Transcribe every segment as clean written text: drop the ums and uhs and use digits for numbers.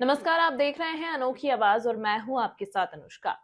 नमस्कार, आप देख रहे हैं अनोखी आवाज और मैं हूं आपके साथ अनुष्का।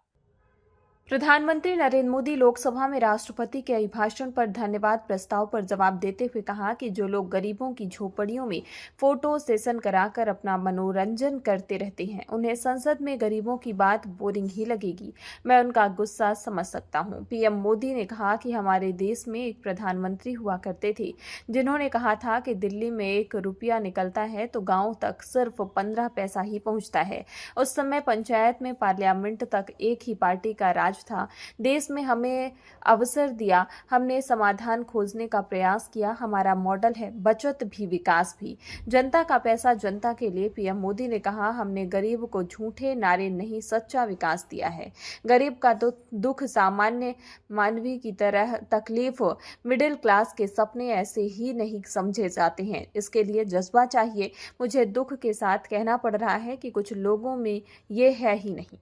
प्रधानमंत्री नरेंद्र मोदी लोकसभा में राष्ट्रपति के अभिभाषण पर धन्यवाद प्रस्ताव पर जवाब देते हुए कहा कि जो लोग गरीबों की झोपड़ियों में फोटो सेशन कराकर अपना मनोरंजन करते रहते हैं, उन्हें संसद में गरीबों की बात बोरिंग ही लगेगी। मैं उनका गुस्सा समझ सकता हूं। पीएम मोदी ने कहा कि हमारे देश में एक प्रधानमंत्री हुआ करते थे जिन्होंने कहा था कि दिल्ली में 1 रुपया निकलता है तो गाँव तक सिर्फ 15 पैसा ही पहुंचता है। उस समय पंचायत में पार्लियामेंट तक एक ही पार्टी का राज था। देश में हमें अवसर दिया, हमने समाधान खोजने का प्रयास किया। हमारा मॉडल है बचत भी विकास भी, जनता का पैसा जनता के लिए। पीएम मोदी ने कहा, हमने गरीब को झूठे नारे नहीं, सच्चा विकास दिया है। गरीब का दुख सामान्य मानवीय की तरह तकलीफ, मिडिल क्लास के सपने ऐसे ही नहीं समझे जाते हैं। इसके लिए जज्बा चाहिए। मुझे दुख के साथ कहना पड़ रहा है कि कुछ लोगों में ये है ही नहीं।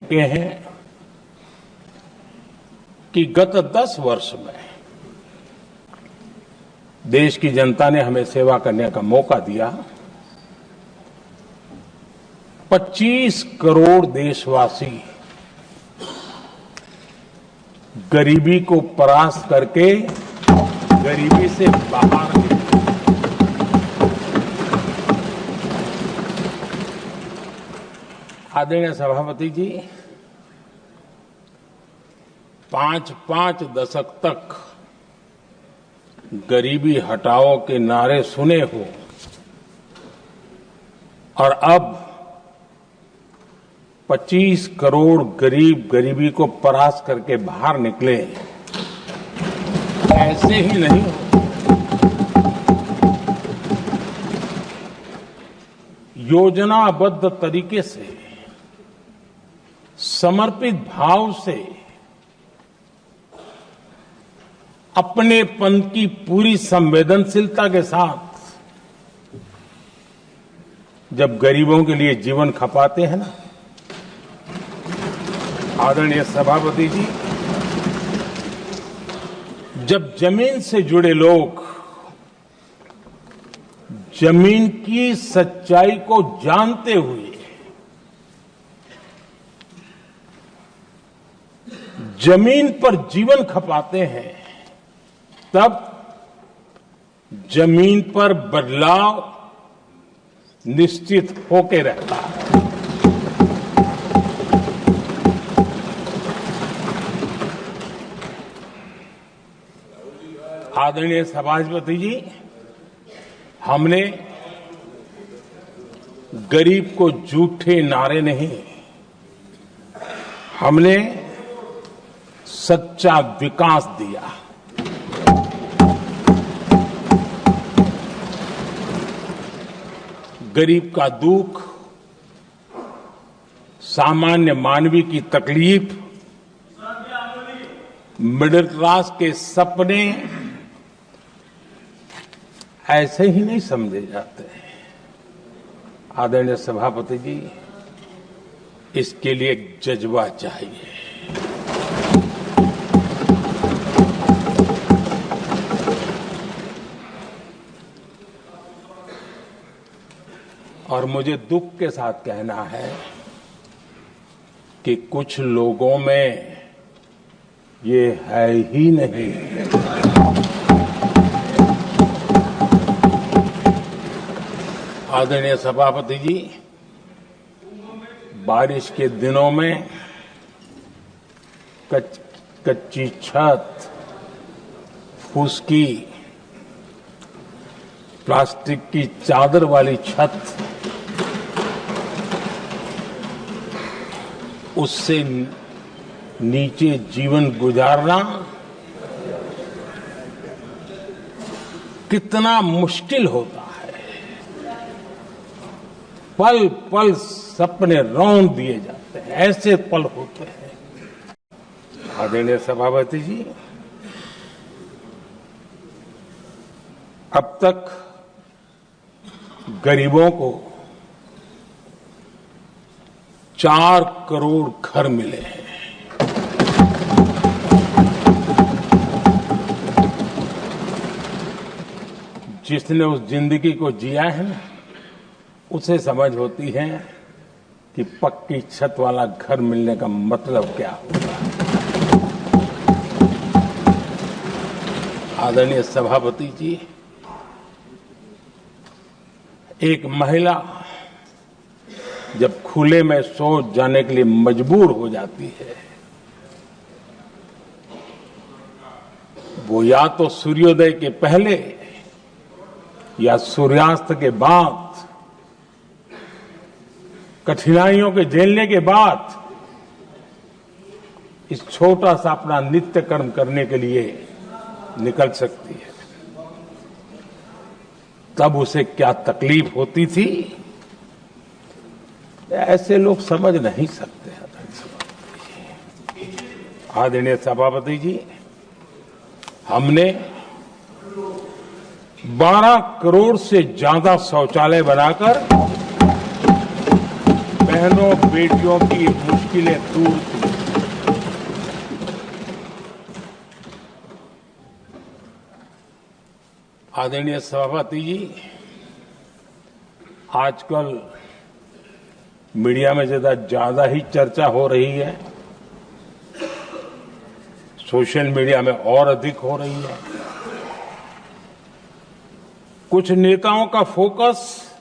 ये है कि गत 10 वर्ष में देश की जनता ने हमें सेवा करने का मौका दिया। 25 करोड़ देशवासी गरीबी को परास्त करके गरीबी से बाहर निकले। आदरणीय सभापति जी, 5 दशक तक गरीबी हटाओ के नारे सुने हो और अब 25 करोड़ गरीब गरीबी को परास्त करके बाहर निकले, ऐसे ही नहीं हो। योजनाबद्ध तरीके से, समर्पित भाव से, अपनेपन की पूरी संवेदनशीलता के साथ जब गरीबों के लिए जीवन खपाते हैं ना, आदरणीय सभापति जी, जब जमीन से जुड़े लोग जमीन की सच्चाई को जानते हुए जमीन पर जीवन खपाते हैं, तब जमीन पर बदलाव निश्चित होके रहता है। आदरणीय सभापति जी, हमने गरीब को झूठे नारे नहीं, हमने सच्चा विकास दिया। गरीब का दुख, सामान्य मानवीय की तकलीफ, मिडिल क्लास के सपने ऐसे ही नहीं समझे जाते। आदरणीय सभापति जी, इसके लिए एक जज्बा चाहिए। और मुझे दुख के साथ कहना है कि कुछ लोगों में ये है ही नहीं। आदरणीय सभापति जी, बारिश के दिनों में कच्ची छत, फुसकी, प्लास्टिक की चादर वाली छत, उससे नीचे जीवन गुजारना कितना मुश्किल होता है। पल पल सपने रौंद दिए जाते हैं, ऐसे पल होते हैं। आदरणीय सभापति जी, अब तक गरीबों को 4 करोड़ घर मिले हैं। जिसने उस जिंदगी को जिया है ना, उसे समझ होती है कि पक्की छत वाला घर मिलने का मतलब क्या होगा। आदरणीय सभापति जी, एक महिला जब खुले में शौच जाने के लिए मजबूर हो जाती है, वो या तो सूर्योदय के पहले या सूर्यास्त के बाद, कठिनाइयों के झेलने के बाद इस छोटा सा अपना नित्य कर्म करने के लिए निकल सकती है। तब उसे क्या तकलीफ होती थी, ऐसे लोग समझ नहीं सकते। आदरणीय सभापति जी, हमने 12 करोड़ से ज्यादा शौचालय बनाकर बहनों बेटियों की मुश्किलें दूर की। आदरणीय सभापति जी, आजकल मीडिया में ज्यादा ही चर्चा हो रही है, सोशल मीडिया में और अधिक हो रही है। कुछ नेताओं का फोकस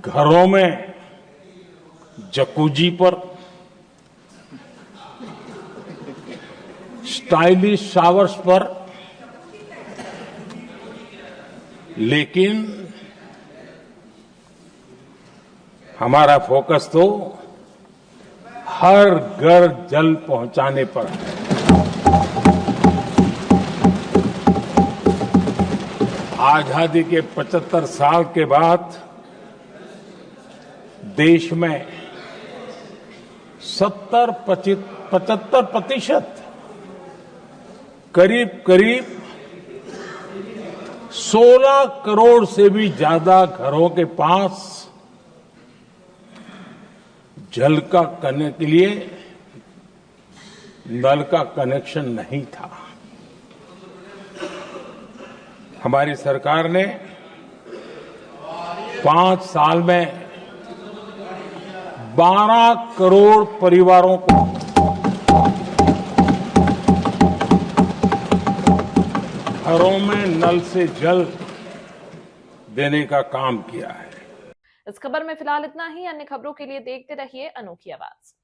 घरों में जकूजी पर, स्टाइलिश शावर्स पर, लेकिन हमारा फोकस तो हर घर जल पहुंचाने पर है। आजादी के 75 साल के बाद देश में 75% करीब 16 करोड़ से भी ज्यादा घरों के पास जल का करने के लिए नल का कनेक्शन नहीं था। हमारी सरकार ने 5 साल में 12 करोड़ परिवारों को घरों में नल से जल देने का काम किया है। इस खबर में फिलहाल इतना ही। अन्य खबरों के लिए देखते रहिए अनोखी आवाज।